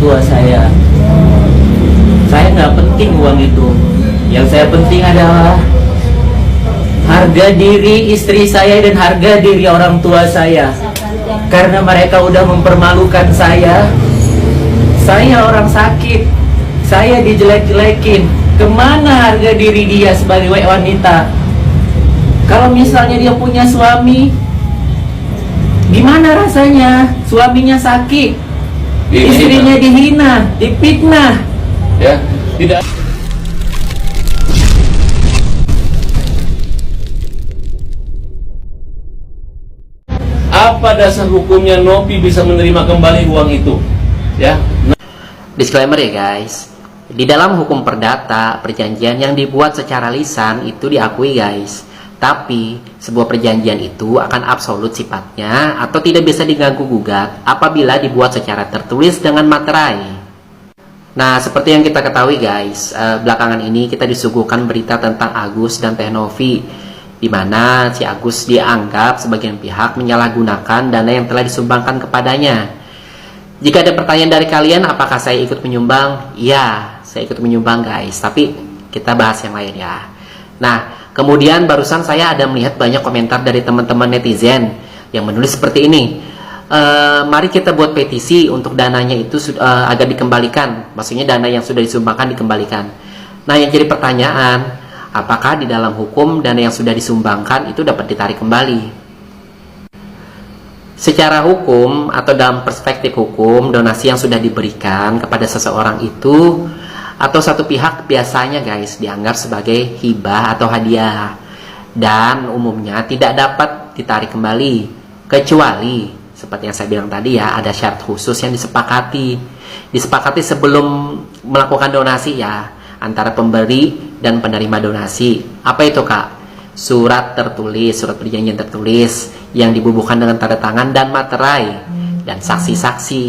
tua saya. Saya nggak penting uang itu. Yang saya penting adalah harga diri istri saya dan harga diri orang tua saya. Karena mereka udah mempermalukan saya. Saya orang sakit. Saya dijelek-jelekin. Kemana harga diri dia sebagai wanita? Kalau misalnya dia punya suami, gimana rasanya? Suaminya sakit, istrinya dihina, difitnah. Ya, tidak. Apa dasar hukumnya Nopi bisa menerima kembali uang itu? Ya. Disclaimer ya guys, di dalam hukum perdata, perjanjian yang dibuat secara lisan itu diakui guys. Tapi, sebuah perjanjian itu akan absolut sifatnya atau tidak bisa diganggu-gugat apabila dibuat secara tertulis dengan materai. Nah, seperti yang kita ketahui guys, belakangan ini kita disuguhkan berita tentang Agus dan Teh Novi, di mana si Agus dianggap sebagian pihak menyalahgunakan dana yang telah disumbangkan kepadanya. Jika ada pertanyaan dari kalian, apakah saya ikut menyumbang? Ya, saya ikut menyumbang guys, tapi kita bahas yang lain ya. Nah, kemudian barusan saya ada melihat banyak komentar dari teman-teman netizen yang menulis seperti ini. Mari kita buat petisi untuk dananya itu agar dikembalikan. Maksudnya dana yang sudah disumbangkan dikembalikan. Nah, yang jadi pertanyaan, apakah di dalam hukum dana yang sudah disumbangkan itu dapat ditarik kembali? Secara hukum atau dalam perspektif hukum, donasi yang sudah diberikan kepada seseorang itu atau satu pihak biasanya guys dianggap sebagai hibah atau hadiah, dan umumnya tidak dapat ditarik kembali kecuali seperti yang saya bilang tadi ya, ada syarat khusus yang disepakati sebelum melakukan donasi ya, antara pemberi dan penerima donasi. Apa itu kak? Surat tertulis, surat perjanjian tertulis yang dibubuhkan dengan tanda tangan dan materai dan saksi-saksi.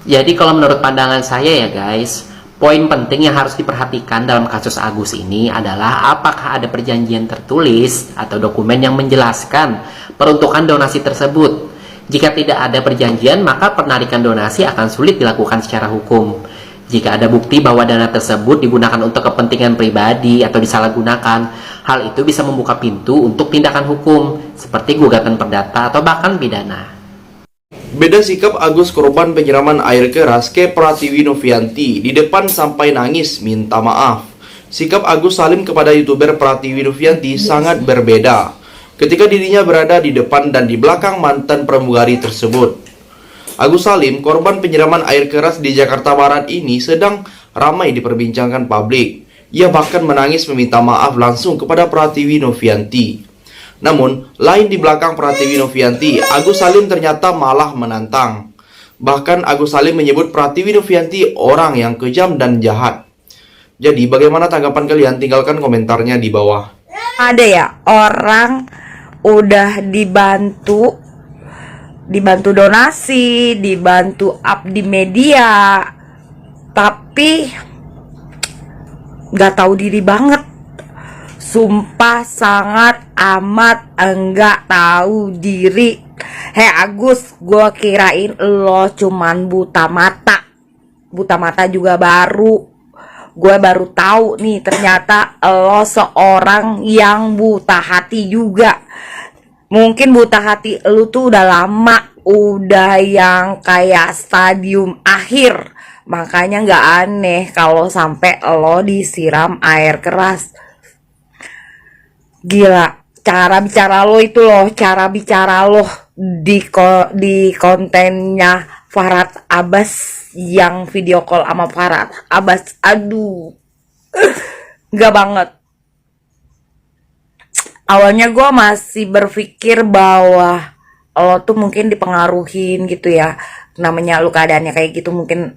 Jadi kalau menurut pandangan saya ya guys, poin penting yang harus diperhatikan dalam kasus Agus ini adalah apakah ada perjanjian tertulis atau dokumen yang menjelaskan peruntukan donasi tersebut. Jika tidak ada perjanjian, maka penarikan donasi akan sulit dilakukan secara hukum. Jika ada bukti bahwa dana tersebut digunakan untuk kepentingan pribadi atau disalahgunakan, hal itu bisa membuka pintu untuk tindakan hukum seperti gugatan perdata atau bahkan pidana. Beda sikap Agus korban penyiraman air keras ke Pratiwi Novianti, di depan sampai nangis minta maaf. Sikap Agus Salim kepada YouTuber Pratiwi Novianti sangat berbeda ketika dirinya berada di depan dan di belakang mantan pramugari tersebut. Agus Salim, korban penyiraman air keras di Jakarta Barat ini sedang ramai diperbincangkan publik. Ia bahkan menangis meminta maaf langsung kepada Pratiwi Novianti. Namun, lain di belakang Pratiwi Novianti, Agus Salim ternyata malah menantang. Bahkan Agus Salim menyebut Pratiwi Novianti orang yang kejam dan jahat. Jadi, bagaimana tanggapan kalian? Tinggalkan komentarnya di bawah. Ada ya orang udah dibantu donasi, dibantu up di media, tapi nggak tahu diri banget. Sumpah sangat amat enggak tahu diri. Hei Agus, gue kirain lo cuman buta mata. Buta mata juga baru. Gue baru tahu nih ternyata lo seorang yang buta hati juga. Mungkin buta hati lo tuh udah lama, udah yang kayak stadium akhir. Makanya nggak aneh kalau sampai lo disiram air keras. Gila, cara bicara lo itu loh, cara bicara lo di kontennya Farhad Abbas yang video call sama Farhad Abbas. Aduh, nggak banget. Awalnya gue masih berpikir bahwa lo tuh mungkin dipengaruhin gitu ya, namanya lo keadaannya kayak gitu, mungkin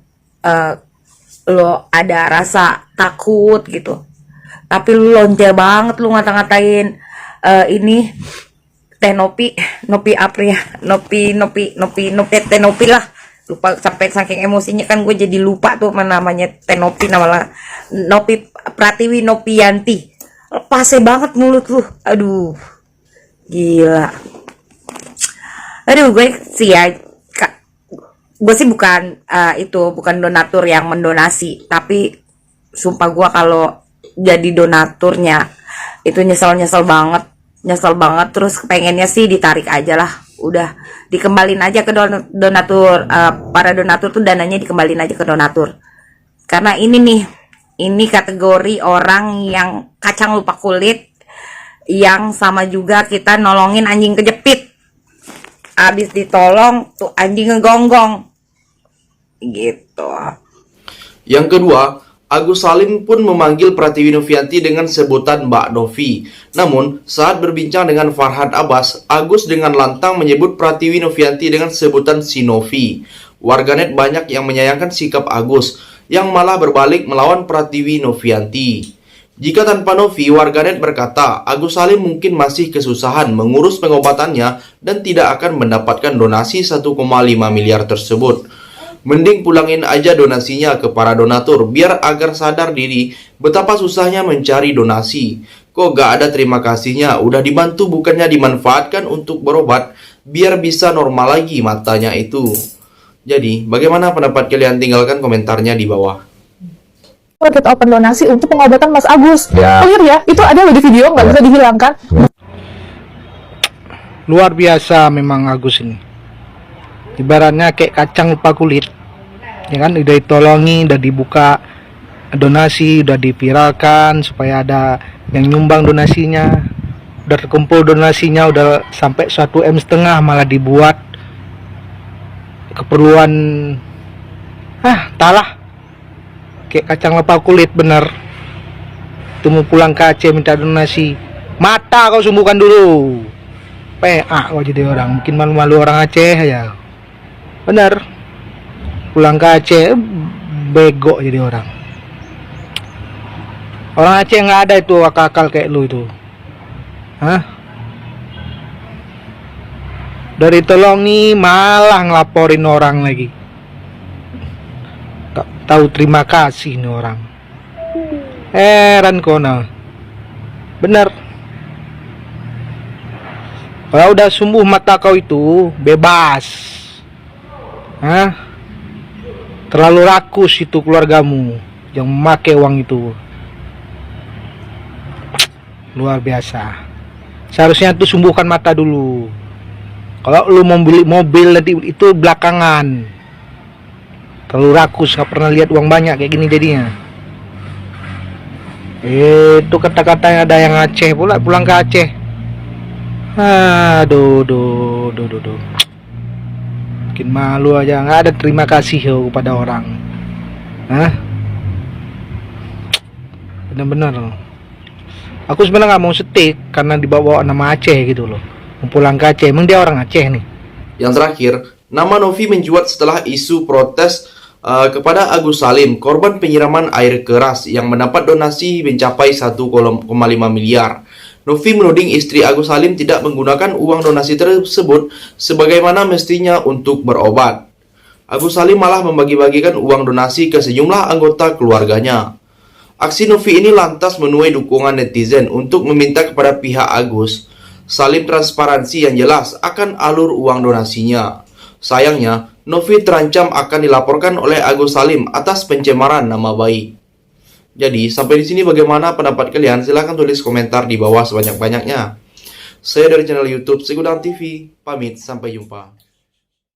lo ada rasa takut gitu. Tapi lu loncat banget, lu ngata-ngatain ini Teh Nopi Apria, Nopi Teh Nopi lah. Lupa sampai saking emosinya kan gue jadi lupa tuh namanya Teh Nopi, nama Nopi Pratiwi Novianti. Pase banget mulut lu. Aduh. Gila. Aduh, gue sih ya gue sih bukan bukan donatur yang mendonasi, tapi sumpah gue kalau jadi donaturnya itu nyesel banget, terus pengennya sih ditarik aja lah, udah dikembalin aja ke donatur. Para donatur tuh dananya dikembalin aja ke donatur, karena ini kategori orang yang kacang lupa kulit, yang sama juga kita nolongin anjing kejepit, abis ditolong tuh anjing ngegonggong gitu. Yang kedua, Agus Salim pun memanggil Pratiwi Novianti dengan sebutan Mbak Novi. Namun, saat berbincang dengan Farhad Abbas, Agus dengan lantang menyebut Pratiwi Novianti dengan sebutan si Novi. Warganet banyak yang menyayangkan sikap Agus, yang malah berbalik melawan Pratiwi Novianti. Jika tanpa Novi, warganet berkata, Agus Salim mungkin masih kesusahan mengurus pengobatannya dan tidak akan mendapatkan donasi 1,5 miliar tersebut. Mending pulangin aja donasinya ke para donatur, biar agar sadar diri betapa susahnya mencari donasi. Kok gak ada terima kasihnya, udah dibantu bukannya dimanfaatkan untuk berobat, biar bisa normal lagi matanya itu. Jadi, bagaimana pendapat kalian? Tinggalkan komentarnya di bawah. Kita open donasi untuk pengobatan Mas Agus. Ya. Clear ya, itu ada loh di video, nggak bisa dihilangkan. Luar biasa memang Agus ini. Ibaratnya kayak kacang lupa kulit. Ya kan, udah ditolongi, udah dibuka donasi, udah diviralkan supaya ada yang nyumbang donasinya. Udah terkumpul donasinya, udah sampai 1,5 M malah dibuat keperluan talah. Kayak kacang lupa kulit bener. Itu mau pulang ke Aceh minta donasi, mata kau sembuhkan dulu. PA kau jadi orang, mungkin malu-malu orang Aceh ya. Bener. Pulang ke Aceh bego jadi orang. Orang Aceh nggak ada itu akal-akal kayak lu itu. Hah? Dari tolongi malah ngelaporin orang lagi. Tak tahu terima kasih nih orang. Heran kona. Bener. Kalau udah sembuh mata kau itu bebas. Hah? Terlalu rakus itu keluargamu yang memakai uang itu. Luar biasa. Seharusnya tuh sembuhkan mata dulu. Kalau lu mau beli mobil nanti itu belakangan. Terlalu rakus, gak pernah lihat uang banyak kayak gini jadinya. Itu kata-katanya ada yang Aceh pula, pulang ke Aceh. Aduh. Bikin malu aja, nggak ada terima kasih kepada orang. Hah? Bener-bener. Aku sebenarnya nggak mau setik karena dibawa nama Aceh gitu loh. Mau pulang ke Aceh, emang dia orang Aceh nih. Yang terakhir, nama Novi mencuat setelah isu protes kepada Agus Salim, korban penyiraman air keras yang mendapat donasi mencapai 1,5 miliar. Novi menuding istri Agus Salim tidak menggunakan uang donasi tersebut sebagaimana mestinya untuk berobat. Agus Salim malah membagi-bagikan uang donasi ke sejumlah anggota keluarganya. Aksi Novi ini lantas menuai dukungan netizen untuk meminta kepada pihak Agus Salim transparansi yang jelas akan alur uang donasinya. Sayangnya, Novi terancam akan dilaporkan oleh Agus Salim atas pencemaran nama baik. Jadi, sampai di sini bagaimana pendapat kalian? Silahkan tulis komentar di bawah sebanyak-banyaknya. Saya dari channel YouTube Segudang TV, pamit, sampai jumpa.